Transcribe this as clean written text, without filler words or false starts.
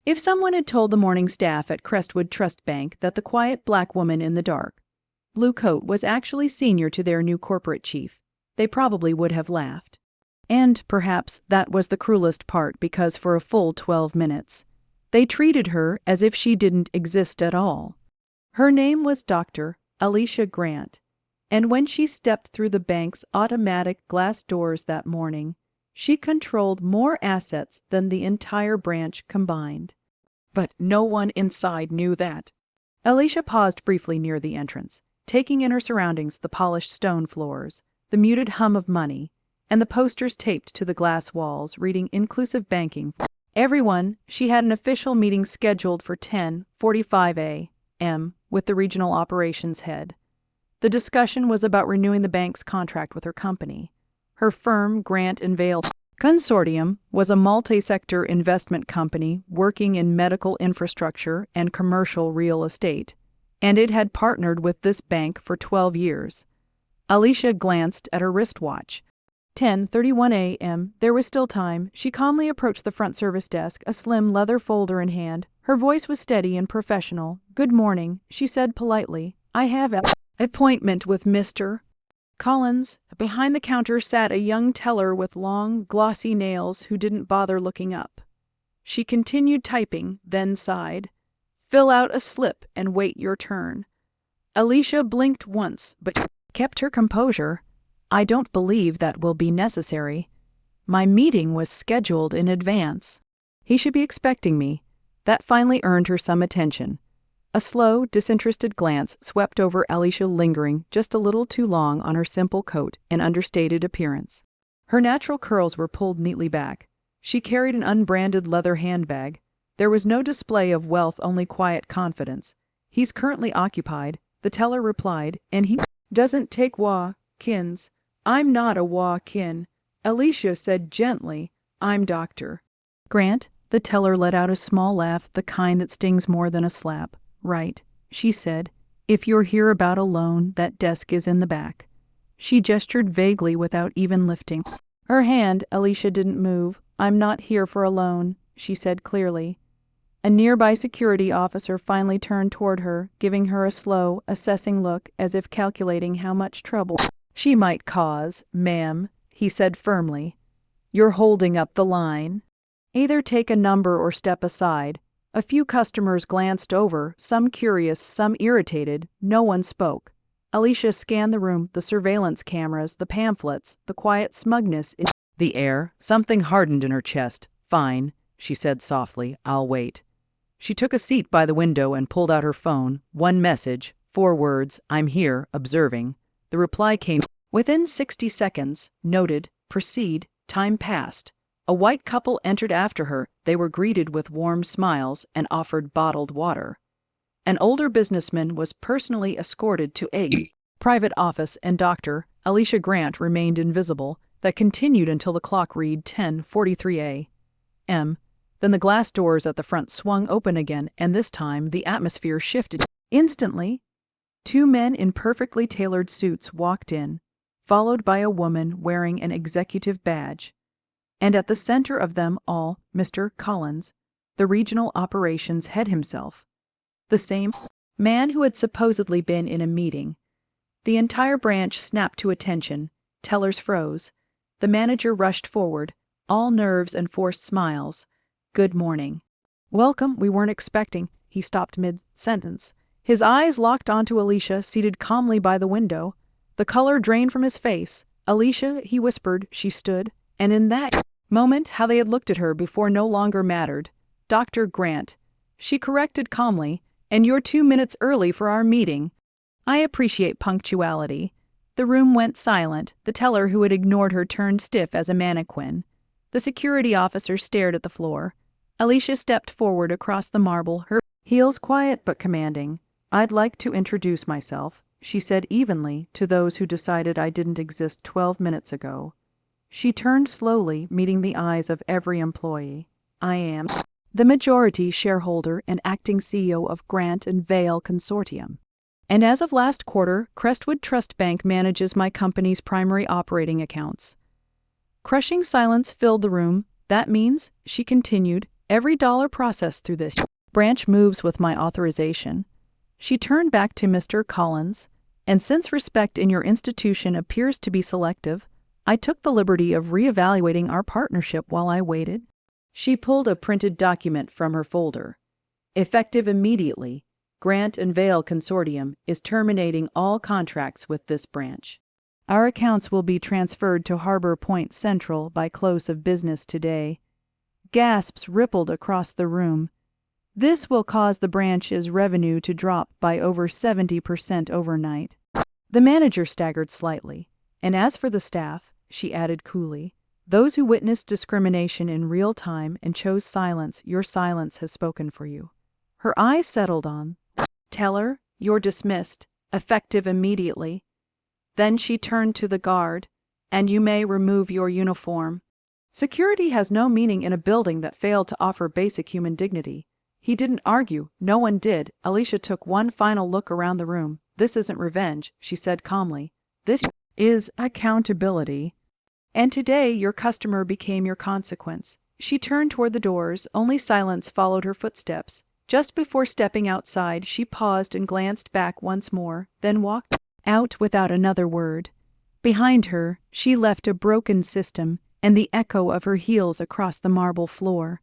If someone had told the morning staff at Crestwood Trust Bank that the quiet black woman in the dark blue coat was actually senior to their new corporate chief, they probably would have laughed. And perhaps that was the cruelest part, because for a full 12 minutes, they treated her as if she didn't exist at all. Her name was Dr. Alicia Grant, and when she stepped through the bank's automatic glass doors that morning, she controlled more assets than the entire branch combined. But no one inside knew that. Alicia paused briefly near the entrance, taking in her surroundings: the polished stone floors, the muted hum of money, and the posters taped to the glass walls reading inclusive banking. Everyone, she had an official meeting scheduled for 10:45 a.m. with the regional operations head. The discussion was about renewing the bank's contract with her company. Her firm, Grant & Vale Consortium, was a multi-sector investment company working in medical infrastructure and commercial real estate, and it had partnered with this bank for 12 years. Alicia glanced at her wristwatch. 10:31 a.m. There was still time. She calmly approached the front service desk, a slim leather folder in hand. Her voice was steady and professional. "Good morning," she said politely. "I have an appointment with Mr. Collins." Behind the counter sat a young teller with long, glossy nails who didn't bother looking up. She continued typing, then sighed. "Fill out a slip and wait your turn." Alicia blinked once, but kept her composure. "I don't believe that will be necessary. My meeting was scheduled in advance. He should be expecting me." That finally earned her some attention. A slow, disinterested glance swept over Alicia, lingering just a little too long on her simple coat and understated appearance. Her natural curls were pulled neatly back. She carried an unbranded leather handbag. There was no display of wealth, only quiet confidence. "He's currently occupied," the teller replied, "and he doesn't take walk-ins." "I'm not a walk-in," Alicia said gently. "I'm Dr. Grant." The teller let out a small laugh, the kind that stings more than a slap. "Right," she said. "If you're here about a loan, that desk is in the back." She gestured vaguely without even lifting her hand. Alicia didn't move. "I'm not here for a loan," she said clearly. A nearby security officer finally turned toward her, giving her a slow, assessing look, as if calculating how much trouble she might cause. "Ma'am," he said firmly, "you're holding up the line. Either take a number or step aside." A few customers glanced over, some curious, some irritated. No one spoke. Alicia scanned the room, the surveillance cameras, the pamphlets, the quiet smugness in the air. Something hardened in her chest. "Fine," she said softly. "I'll wait." She took a seat by the window and pulled out her phone. One message, 4 words: "I'm here, observing." The reply came within 60 seconds. Noted, proceed. Time passed. A white couple entered after her. They were greeted with warm smiles and offered bottled water. An older businessman was personally escorted to a private office, and Dr. Alicia Grant remained invisible. That continued until the clock read 10:43 a.m. Then the glass doors at the front swung open again, and this time the atmosphere shifted. Instantly, 2 men in perfectly tailored suits walked in, followed by a woman wearing an executive badge. And at the center of them all, Mr. Collins, the regional operations head himself, the same man who had supposedly been in a meeting. The entire branch snapped to attention. Tellers froze. The manager rushed forward, all nerves and forced smiles. "Good morning." "Welcome, we weren't expecting." He stopped mid-sentence. His eyes locked onto Alicia, seated calmly by the window. The color drained from his face. "Alicia," he whispered. She stood, and in that moment, how they had looked at her before no longer mattered. "Dr. Grant," she corrected calmly, "and you're 2 minutes early for our meeting." "I appreciate punctuality." The room went silent. The teller, who had ignored her, turned stiff as a mannequin. The security officer stared at the floor. Alicia stepped forward across the marble, her heels quiet but commanding. "I'd like to introduce myself," she said evenly, "to those who decided I didn't exist 12 minutes ago." She turned slowly, meeting the eyes of every employee. "I am the majority shareholder and acting CEO of Grant & Vale Consortium. And as of last quarter, Crestwood Trust Bank manages my company's primary operating accounts." Crushing silence filled the room. "That means," she continued, Every dollar processed through this branch moves with my authorization." She turned back to Mr. Collins, "And since respect in your institution appears to be selective, I took the liberty of reevaluating our partnership while I waited." She pulled a printed document from her folder. "Effective immediately, Grant and Vale Consortium is terminating all contracts with this branch. Our accounts will be transferred to Harbor Point Central by close of business today." Gasps rippled across the room. "This will cause the branch's revenue to drop by over 70% overnight." The manager staggered slightly. "And as for the staff," she added coolly, "those who witnessed discrimination in real time and chose silence, your silence has spoken for you." Her eyes settled on Teller. "You're dismissed, effective immediately." Then she turned to the guard. "And you may remove your uniform." Security has no meaning in a building that failed to offer basic human dignity. He didn't argue. No one did. Alicia took one final look around the room. "This isn't revenge," she said calmly. "This is accountability. And today your customer became your consequence." She turned toward the doors. Only silence followed her footsteps. Just before stepping outside, she paused and glanced back once more, then walked out without another word. Behind her, she left a broken system and the echo of her heels across the marble floor.